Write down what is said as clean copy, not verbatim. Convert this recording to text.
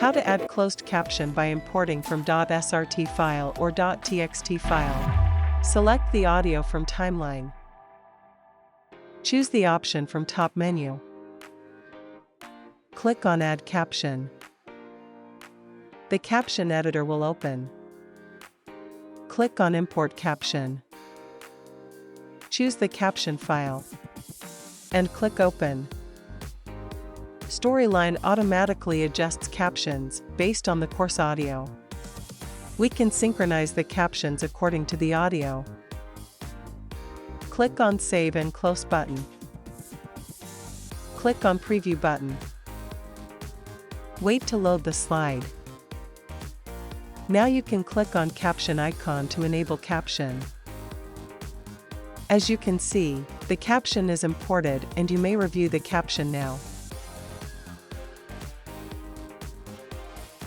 How to add closed caption by importing from .srt file or .txt file. Select the audio from timeline. Choose the option from top menu. Click on Add Caption. The caption editor will open. Click on Import Caption. Choose the caption file and click Open. Storyline automatically adjusts captions based on the course audio. We can synchronize the captions according to the audio. Click on Save and Close button. Click on Preview button. Wait to load the slide. Now you can click on Caption icon to enable caption. As you can see, the caption is imported and you may review the caption now.